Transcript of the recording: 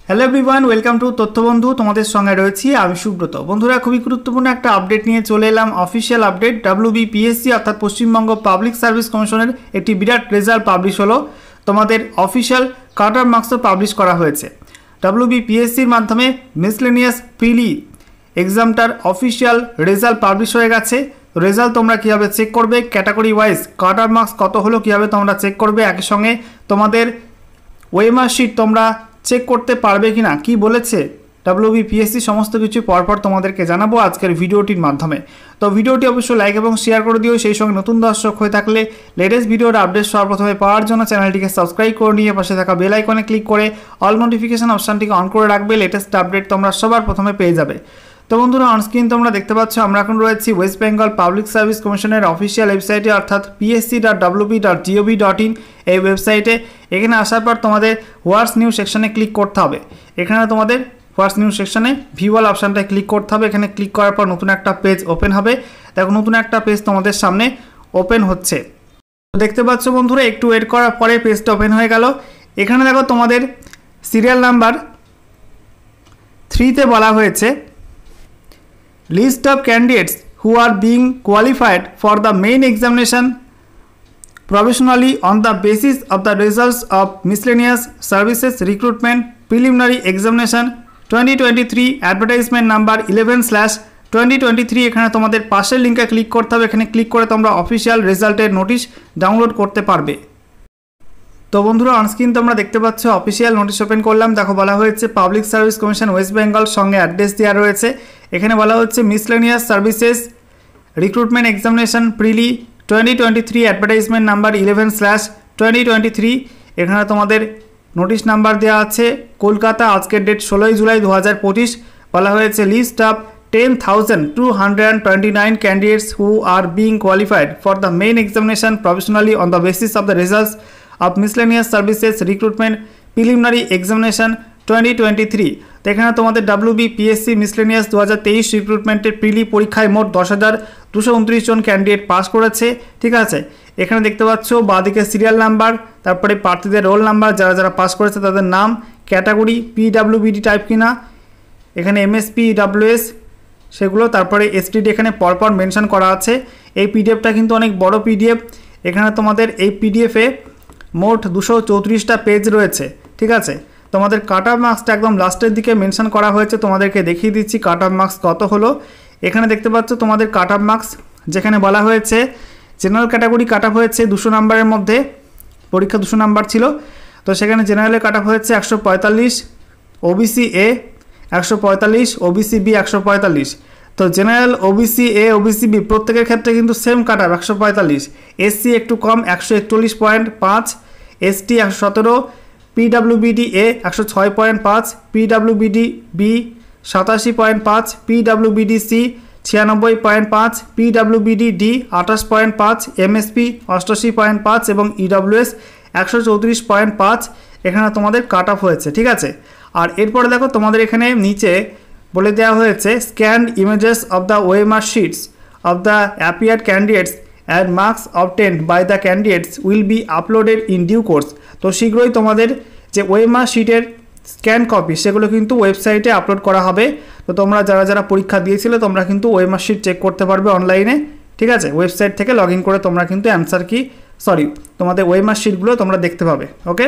Hello everyone, welcome to Tathyabandhu. তোমাদের সঙ্গে রয়েছি আমি সুব্রত। বন্ধুরা, খুবই গুরুত্বপূর্ণ একটা আপডেট নিয়ে চলে এলাম। অফিসিয়াল আপডেট, WBPSC অর্থাৎ পশ্চিমবঙ্গ পাবলিক সার্ভিস কমিশনের একটি বিরাট রেজাল্ট পাবলিশ হলো। তোমাদের অফিসিয়াল কাট অফ মার্কসও পাবলিশ করা হয়েছে। WBPSCর মাধ্যমে মিসলেনিয়াস প্রিলি এক্সামটার অফিসিয়াল রেজাল্ট পাবলিশ হয়ে গেছে। রেজাল্ট তোমরা কীভাবে চেক করবে, category wise cut off marks কত হলো কীভাবে তোমরা চেক করবে, একই সঙ্গে তোমাদের ওএমআর শিট তোমরা চেক করতে পারবে কিনা, কি বলেছে WBPSC, সমস্ত কিছু পরপর তোমাদেরকে জানাবো আজকের ভিডিওটির মাধ্যমে। তো ভিডিওটি অবশ্যই লাইক এবং শেয়ার করে দিও। সেই সঙ্গে নতুন দর্শক হয়ে থাকলে লেটেস্ট ভিডিওর আপডেট সর্বপ্রথমে পাওয়ার জন্য চ্যানেলটিকে সাবস্ক্রাইব করে নিয়ে পাশে থাকা বেল আইকনে ক্লিক করে অল নোটিফিকেশন অপশানটিকে অন করে রাখবে। লেটেস্ট আপডেট তোমরা সবার প্রথমে পেয়ে যাবে। তো বন্ধুরা, অনস্ক্রিন তোমরা দেখতে পাচ্ছ আমরা এখন রয়েছি ওয়েস্ট বেঙ্গল পাবলিক সার্ভিস কমিশনের অফিসিয়াল ওয়েবসাইটে, অর্থাৎ psc.wp.gov.in এই ওয়েবসাইটে। এখানে আসার পর তোমাদের হোয়াটস নিউ সেকশনে ক্লিক করতে হবে। এখানে তোমাদের হোয়াটস নিউ সেকশনে ভিউয়াল অপশানটায় ক্লিক করতে হবে। এখানে ক্লিক করার পর নতুন একটা পেজ ওপেন হবে। দেখো, নতুন একটা পেজ তোমাদের সামনে ওপেন হচ্ছে। দেখতে পাচ্ছ বন্ধুরা, একটু ওয়েট করার পরে পেজটা ওপেন হয়ে গেল। এখানে দেখো তোমাদের সিরিয়াল নাম্বার 3-তে বলা হয়েছে list of candidates who are being qualified for the main examination provisionally on the basis of the results of miscellaneous services recruitment preliminary examination 2023 advertisement number 11/2023। এখানে তোমাদের পাশের লিঙ্কে ক্লিক করতে হবে। এখানে ক্লিক করে তোমরা অফিসিয়াল রেজাল্টের নোটিশ ডাউনলোড করতে পারবে। তো বন্ধুরা, অনস্ক্রিন তোমরা দেখতে পাচ্ছ অফিসিয়াল নোটিশ ওপেন করলাম। দেখো, বলা হয়েছে public service commission West Bengal, সঙ্গে অ্যাড্রেস দেওয়া রয়েছে। এখানে বলা হচ্ছে মিসলেনিয়াস সার্ভিসেস রিক্রুটমেন্ট এক্সামিনেশন প্রিলি 2023 অ্যাডভার্টাইজমেন্ট নাম্বার 11/2023। এখানে তোমাদের নোটিশ নাম্বার দেওয়া আছে কলকাতা, আজকের ডেট 16 জুলাই 2025। বলা হয়েছে list of 10,229 candidates who are being qualified for the main examination provisionally on the basis of the results of miscellaneous services recruitment preliminary examination 2023। তো এখানে তোমাদের WBPSC মিসলেনিয়াস 2023 রিক্রুটমেন্টের প্রিলি পরীক্ষায় মোট 10,229 জন ক্যান্ডিডেট পাস করেছে। ঠিক আছে, এখানে দেখতে পাচ্ছ বাঁদিকে সিরিয়াল নাম্বার, তারপরে প্রার্থীদের রোল নাম্বার, যারা যারা পাস করেছে তাদের নাম, ক্যাটাগরি PWBD টাইপ কিনা, এখানে MSP EWS সেগুলো, তারপরে STD এখানে পরপর মেনশন করা আছে। এই পিডিএফটা কিন্তু অনেক বড় পিডিএফ। এখানে তোমাদের এই পিডিএফে মোট 234টা পেজ রয়েছে। ঠিক আছে, তোমাদের কাট অফ মার্কসটা একদম লাস্টের দিকে মেনশন করা হয়েছে। তোমাদেরকে দেখিয়ে দিচ্ছি কাট অফ মার্কস কত হলো। এখানে দেখতে পাচ্ছ তোমাদের কাট অফ মার্কস, যেখানে বলা হয়েছে জেনারেল ক্যাটাগরি কাট অফ হয়েছে 200 নাম্বারের মধ্যে, পরীক্ষা 200 নাম্বার ছিল। তো সেখানে জেনারেলে কাট অফ হয়েছে 145, OBC A 145, OBC B 145। তো general, OBC A, OBC B প্রত্যেকের ক্ষেত্রে কিন্তু সেম কাট অফ 145। SC একটু কম 141.5, ST 117, PWBD A 106.5, PWBD B 87.5, PWBD C 96.5, PWBD D 28.5, MSP 88.5 এবং EWS 134.5 এখানে তোমাদের কাট অফ হয়েছে। ঠিক আছে, আর এরপরে দেখো তোমাদের এখানে নিচে বলে দেওয়া হয়েছে scanned images of the OMR sheets of the appeared candidates and marks obtained by the candidates will be uploaded in due course. তো শীঘ্রই তোমাদের যে ওএমআর শিটের স্ক্যান কপি সেগুলো কিন্তু ওয়েবসাইটে আপলোড করা হবে। তো তোমরা যারা যারা পরীক্ষা দিয়েছিলে তোমরা কিন্তু ওএমআর শিট চেক করতে পারবে অনলাইনে। ঠিক আছে, ওয়েবসাইট থেকে লগ ইন করে তোমরা কিন্তু তোমাদের ওএমআর শিটগুলো তোমরা দেখতে পাবে। ওকে।